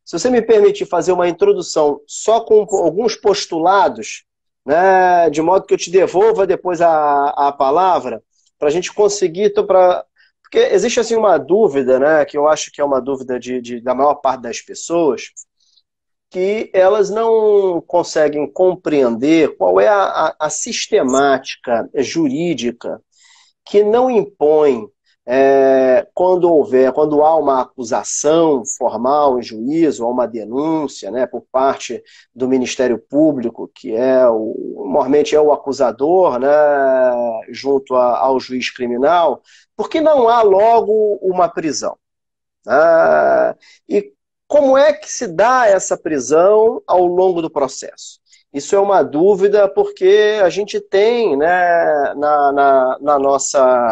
se você me permitir fazer uma introdução só com alguns postulados, né, de modo que eu te devolva depois a palavra, para a gente conseguir... Porque existe assim, uma dúvida, né, que eu acho que é uma dúvida da maior parte das pessoas, que elas não conseguem compreender qual é a sistemática jurídica que não impõe, quando há uma acusação formal em juízo, ou uma denúncia, né, por parte do Ministério Público, que normalmente é o acusador, né, junto ao juiz criminal, porque não há logo uma prisão. E como é que se dá essa prisão ao longo do processo? Isso é uma dúvida porque a gente tem, né, na nossa,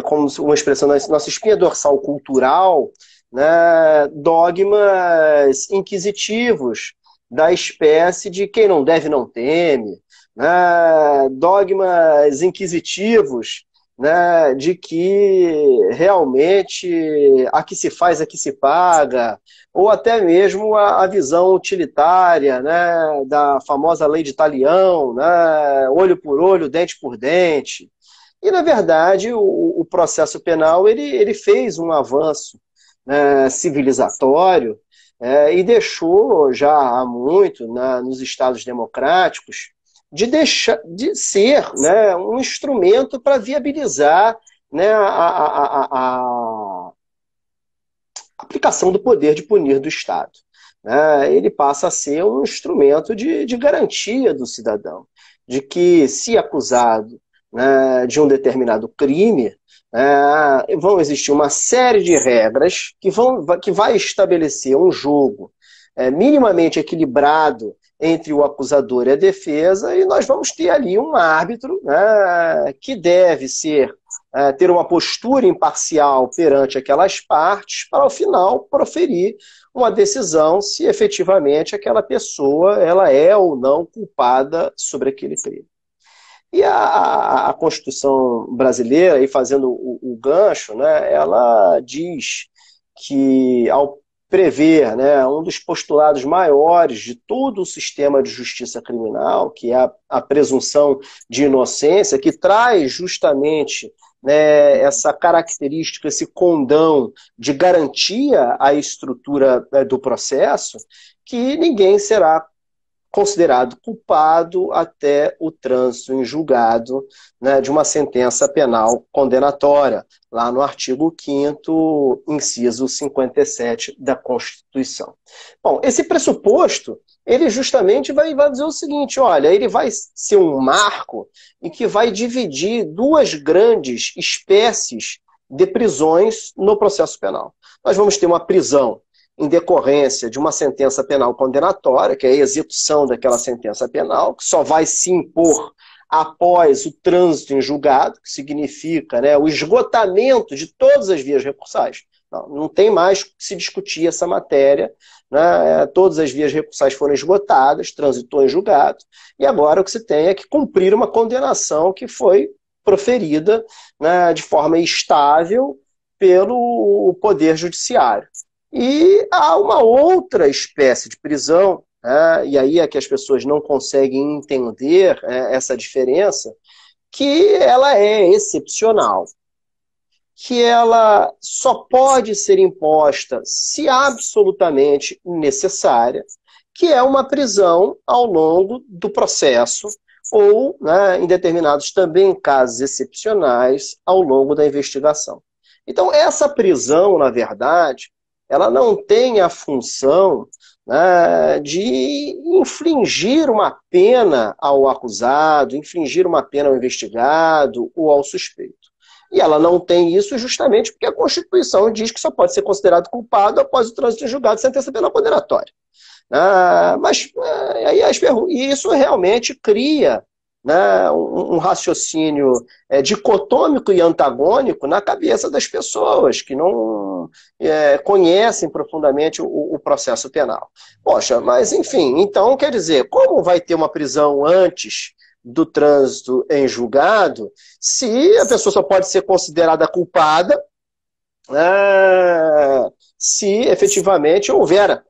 como uma expressão, na nossa espinha dorsal cultural, né, dogmas inquisitivos da espécie de quem não deve não teme, né, dogmas inquisitivos, né, de que realmente a que se faz, a que se paga, ou até mesmo a visão utilitária, né, da famosa lei de Talião, né, olho por olho, dente por dente. E, na verdade, o processo penal ele fez um avanço, né, civilizatório, e deixou já há muito, nos Estados democráticos, de ser, né, um instrumento para viabilizar, né, a aplicação do poder de punir do Estado. Né? Ele passa a ser um instrumento de garantia do cidadão, de que, se acusado, né, de um determinado crime, vão existir uma série de regras que vai estabelecer um jogo minimamente equilibrado entre o acusador e a defesa, e nós vamos ter ali um árbitro, né, que deve ter uma postura imparcial perante aquelas partes, para, ao final, proferir uma decisão se efetivamente aquela pessoa ela é ou não culpada sobre aquele crime. E a Constituição brasileira, aí fazendo o gancho, né, ela diz que, ao prever, né, um dos postulados maiores de todo o sistema de justiça criminal, que é a presunção de inocência, que traz justamente, né, essa característica, esse condão de garantia à estrutura do processo, que ninguém será considerado culpado até o trânsito em julgado, né, de uma sentença penal condenatória, lá no artigo 5º, inciso 57 da Constituição. Bom, esse pressuposto, ele justamente vai dizer o seguinte, olha, ele vai ser um marco em que vai dividir duas grandes espécies de prisões no processo penal. Nós vamos ter uma prisão em decorrência de uma sentença penal condenatória, que é a execução daquela sentença penal, que só vai se impor após o trânsito em julgado, que significa, né, o esgotamento de todas as vias recursais. Não tem mais que se discutir essa matéria, né, todas as vias recursais foram esgotadas, transitou em julgado, e agora o que se tem é que cumprir uma condenação que foi proferida, né, de forma estável pelo Poder Judiciário. E há uma outra espécie de prisão, e aí é que as pessoas não conseguem entender essa diferença, que ela é excepcional, que ela só pode ser imposta se absolutamente necessária, que é uma prisão ao longo do processo, ou, né, em determinados também casos excepcionais, ao longo da investigação. Então, essa prisão, na verdade, ela não tem a função, né, de infligir uma pena ao acusado, infligir uma pena ao investigado ou ao suspeito. E ela não tem isso justamente porque a Constituição diz que só pode ser considerado culpado após o trânsito em julgado de sentença penal condenatória. E isso realmente cria, né, um raciocínio dicotômico e antagônico na cabeça das pessoas que não conhecem profundamente o processo penal. Poxa, mas enfim, então quer dizer, como vai ter uma prisão antes do trânsito em julgado se a pessoa só pode ser considerada culpada se efetivamente houver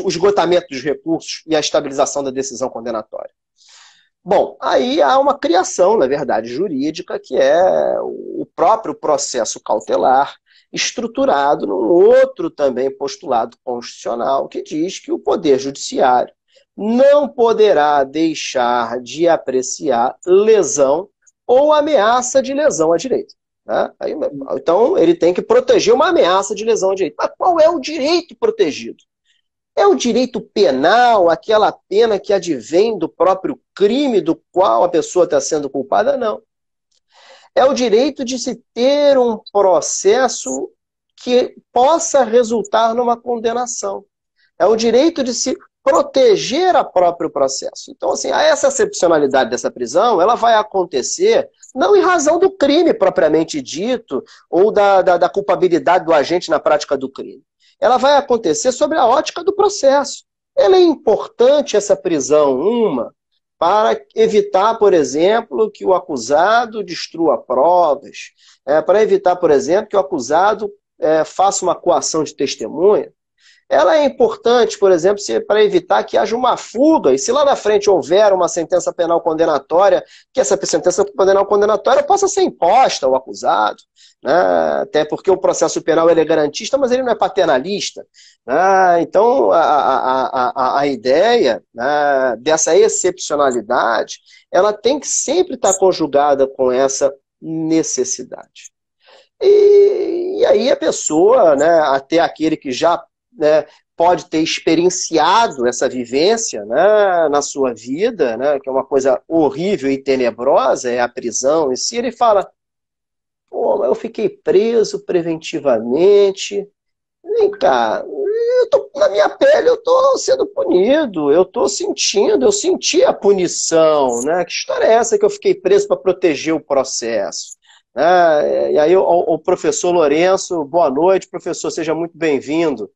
o esgotamento dos recursos e a estabilização da decisão condenatória. Bom, aí há uma criação, na verdade, jurídica, que é o próprio processo cautelar, estruturado num outro também postulado constitucional, que diz que o Poder Judiciário não poderá deixar de apreciar lesão ou ameaça de lesão a direito. Né? Então, ele tem que proteger uma ameaça de lesão a direito. Mas qual é o direito protegido? É o direito penal, aquela pena que advém do próprio crime do qual a pessoa está sendo culpada? Não. É o direito de se ter um processo que possa resultar numa condenação. É o direito de se proteger a próprio processo. Então, assim, essa excepcionalidade dessa prisão, ela vai acontecer não em razão do crime propriamente dito ou da culpabilidade do agente na prática do crime. Ela vai acontecer sobre a ótica do processo. Ela é importante, essa prisão, para evitar, por exemplo, que o acusado destrua provas, para evitar, por exemplo, que o acusado faça uma coação de testemunha. Ela é importante, por exemplo, para evitar que haja uma fuga, e se lá na frente houver uma sentença penal condenatória, que essa sentença penal condenatória possa ser imposta ao acusado, né? Até porque o processo penal ele é garantista, mas ele não é paternalista. Né? Então, a ideia, né, dessa excepcionalidade, ela tem que sempre estar conjugada com essa necessidade. E aí a pessoa, né, até aquele que já, né, pode ter experienciado essa vivência, né, na sua vida, né, que é uma coisa horrível e tenebrosa, é a prisão em si, ele fala, pô, eu fiquei preso preventivamente, vem cá, na minha pele eu estou sendo punido, eu estou sentindo, eu senti a punição, né, que história é essa que eu fiquei preso para proteger o processo? E aí o professor Lourenço, boa noite, professor, seja muito bem-vindo.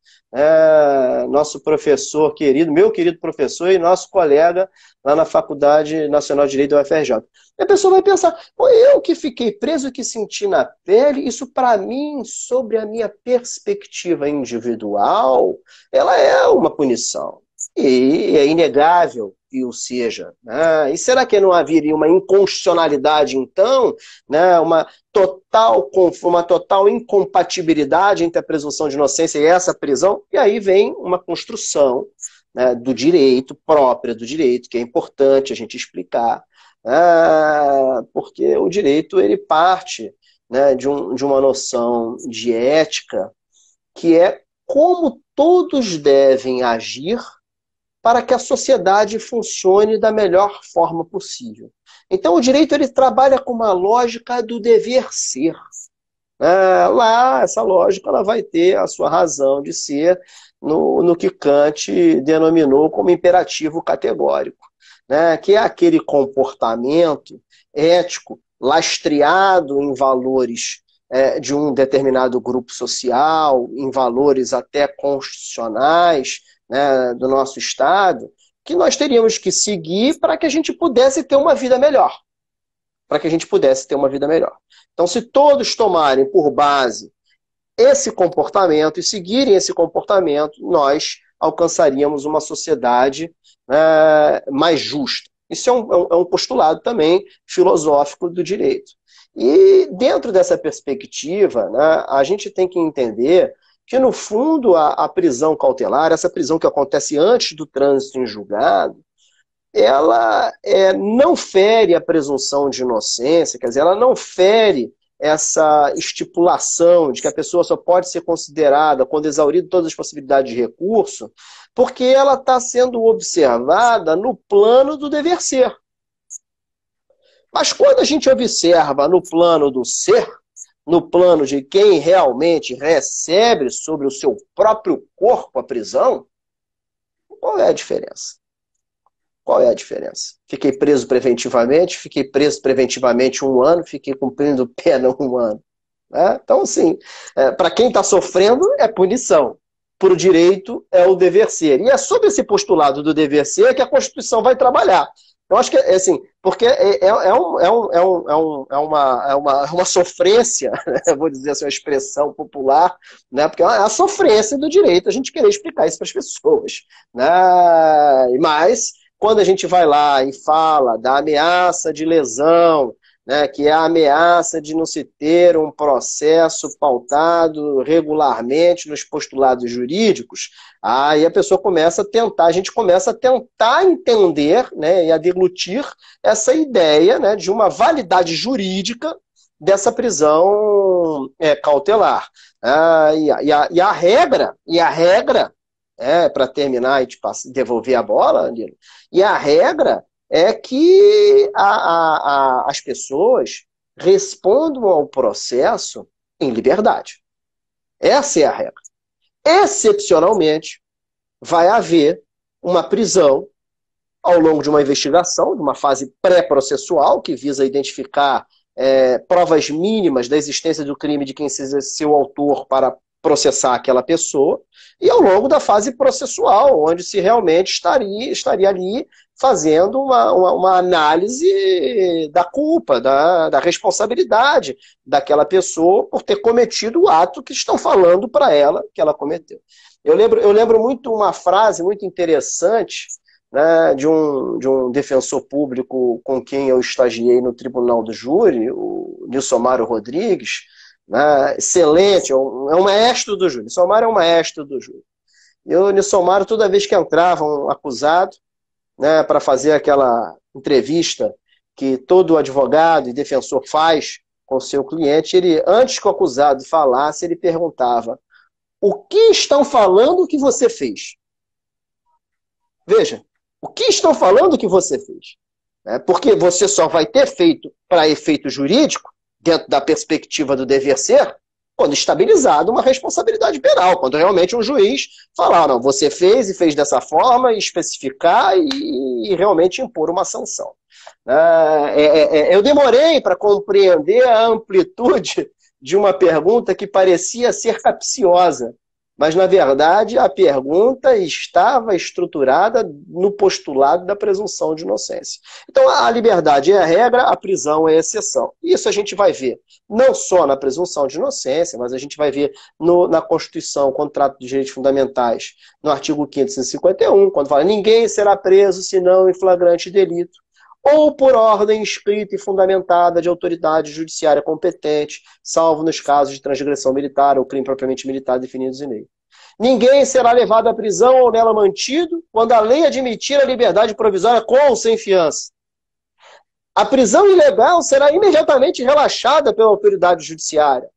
Nosso professor querido, meu querido professor e nosso colega lá na Faculdade Nacional de Direito da UFRJ. E a pessoa vai pensar, pô, eu que fiquei preso, que senti na pele, isso para mim, sobre a minha perspectiva individual, ela é uma punição. E é inegável que o seja. Né? E será que não haveria uma inconstitucionalidade, então, né? uma total incompatibilidade entre a presunção de inocência e essa prisão? E aí vem uma construção, né, do direito, própria do direito, que é importante a gente explicar, porque o direito ele parte, né, de uma noção de ética, que é como todos devem agir para que a sociedade funcione da melhor forma possível. Então, o direito ele trabalha com uma lógica do dever ser. Lá, essa lógica ela vai ter a sua razão de ser no que Kant denominou como imperativo categórico, né? Que é aquele comportamento ético lastreado em valores de um determinado grupo social, em valores até constitucionais, né, do nosso Estado, que nós teríamos que seguir para que a gente pudesse ter uma vida melhor. Para que a gente pudesse ter uma vida melhor. Então, se todos tomarem por base esse comportamento e seguirem esse comportamento, nós alcançaríamos uma sociedade mais justa. Isso é um postulado também filosófico do direito. E dentro dessa perspectiva, né, a gente tem que entender que, no fundo, a prisão cautelar, essa prisão que acontece antes do trânsito em julgado, ela não fere a presunção de inocência, quer dizer, ela não fere essa estipulação de que a pessoa só pode ser considerada quando exaurido todas as possibilidades de recurso, porque ela está sendo observada no plano do dever ser. Mas quando a gente observa no plano do ser, no plano de quem realmente recebe sobre o seu próprio corpo a prisão, qual é a diferença? Qual é a diferença? Fiquei preso preventivamente 1 ano, fiquei cumprindo pena 1 ano. Então, assim, para quem está sofrendo é punição. Por direito é o dever ser. E é sobre esse postulado do dever ser que a Constituição vai trabalhar. Eu acho que, assim, Porque é uma sofrência, né? Vou dizer assim, uma expressão popular, né? Porque é a sofrência do direito a gente querer explicar isso para as pessoas. Né? Mas, quando a gente vai lá e fala da ameaça de lesão, né, que é a ameaça de não se ter um processo pautado regularmente nos postulados jurídicos, aí a pessoa começa a tentar, a gente começa a tentar entender, né, e a deglutir essa ideia, né, de uma validade jurídica dessa prisão cautelar. E a regra, para terminar e te devolver a bola, Andino, e a regra é que as pessoas respondam ao processo em liberdade. Essa é a regra. Excepcionalmente, vai haver uma prisão ao longo de uma investigação, de uma fase pré-processual, que visa identificar provas mínimas da existência do crime de quem seja seu autor para processar aquela pessoa, e ao longo da fase processual, onde se realmente estaria ali fazendo uma análise da culpa, da responsabilidade daquela pessoa por ter cometido o ato que estão falando para ela que ela cometeu. Eu lembro muito uma frase muito interessante, né, de um defensor público com quem eu estagiei no Tribunal do Júri, o Nilson Rodrigues, né, excelente, é um maestro do júri. Nilson é um maestro do júri. E o Nilson, toda vez que entrava um acusado, né, para fazer aquela entrevista que todo advogado e defensor faz com o seu cliente, ele, antes que o acusado falasse, ele perguntava: o que estão falando que você fez? Veja, o que estão falando que você fez? Porque você só vai ter feito para efeito jurídico, dentro da perspectiva do dever ser, quando estabilizado uma responsabilidade penal, quando realmente um juiz falar, não, você fez e fez dessa forma, e especificar e realmente impor uma sanção. Eu demorei para compreender a amplitude de uma pergunta que parecia ser capciosa, mas, na verdade, a pergunta estava estruturada no postulado da presunção de inocência. Então, a liberdade é a regra, a prisão é a exceção. Isso a gente vai ver não só na presunção de inocência, mas a gente vai ver na Constituição, Contrato de Direitos Fundamentais, no artigo 551, quando fala: ninguém será preso senão em flagrante delito, ou por ordem escrita e fundamentada de autoridade judiciária competente, salvo nos casos de transgressão militar ou crime propriamente militar definidos em lei. Ninguém será levado à prisão ou nela mantido quando a lei admitir a liberdade provisória com ou sem fiança. A prisão ilegal será imediatamente relaxada pela autoridade judiciária.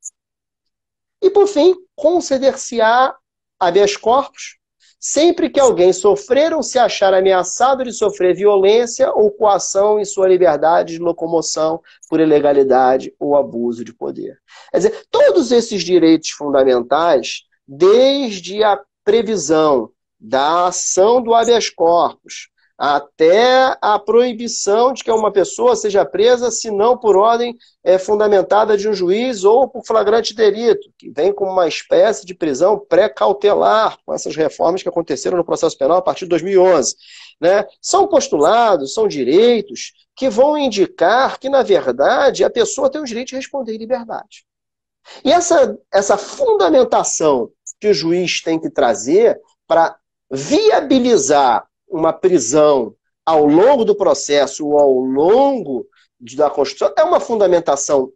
E, por fim, conceder-se-á habeas corpus sempre que alguém sofrer ou se achar ameaçado de sofrer violência ou coação em sua liberdade de locomoção por ilegalidade ou abuso de poder. Quer dizer, todos esses direitos fundamentais, desde a previsão da ação do habeas corpus até a proibição de que uma pessoa seja presa se não por ordem fundamentada de um juiz ou por flagrante delito, que vem como uma espécie de prisão pré-cautelar, com essas reformas que aconteceram no processo penal a partir de 2011. Né? São postulados, são direitos que vão indicar que, na verdade, a pessoa tem o direito de responder em liberdade. E essa fundamentação que o juiz tem que trazer para viabilizar uma prisão ao longo do processo ou ao longo da Constituição é uma fundamentação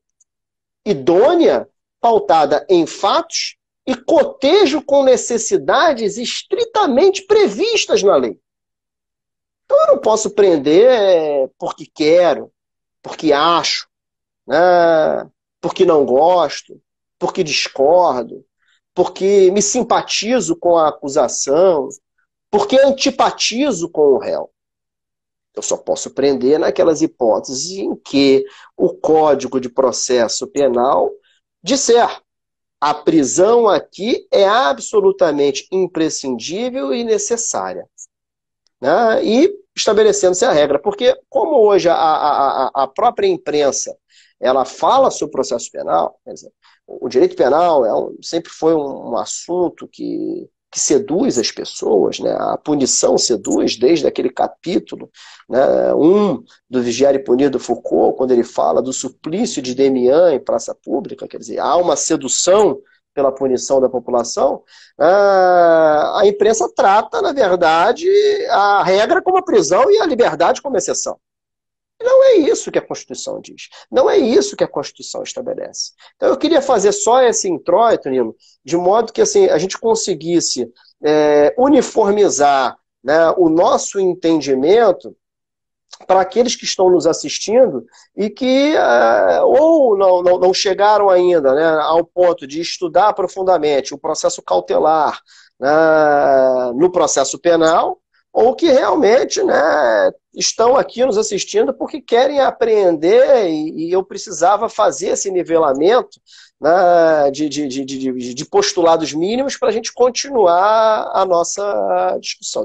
idônea, pautada em fatos e cotejo com necessidades estritamente previstas na lei. Então eu não posso prender porque quero, porque acho, né? Porque não gosto, porque discordo, porque me simpatizo com a acusação, porque antipatizo com o réu. Eu só posso prender naquelas hipóteses em que o Código de Processo Penal disser: a prisão aqui é absolutamente imprescindível e necessária. Né? E estabelecendo-se a regra. Porque, como hoje a própria imprensa ela fala sobre o processo penal, quer dizer, o direito penal sempre foi um assunto que que seduz as pessoas, né? A punição seduz, desde aquele capítulo, né, do Vigiar e Punir do Foucault, quando ele fala do suplício de Demian em praça pública, quer dizer, há uma sedução pela punição da população. A imprensa trata, na verdade, a regra como a prisão e a liberdade como exceção. Não é isso que a Constituição diz. Não é isso que a Constituição estabelece. Então eu queria fazer só esse introito, Nilo, de modo que assim, a gente conseguisse uniformizar, né, o nosso entendimento para aqueles que estão nos assistindo e que ou não chegaram ainda, né, ao ponto de estudar profundamente o processo cautelar, né, no processo penal, ou que realmente, né, estão aqui nos assistindo porque querem aprender e eu precisava fazer esse nivelamento, né, de postulados mínimos para a gente continuar a nossa discussão.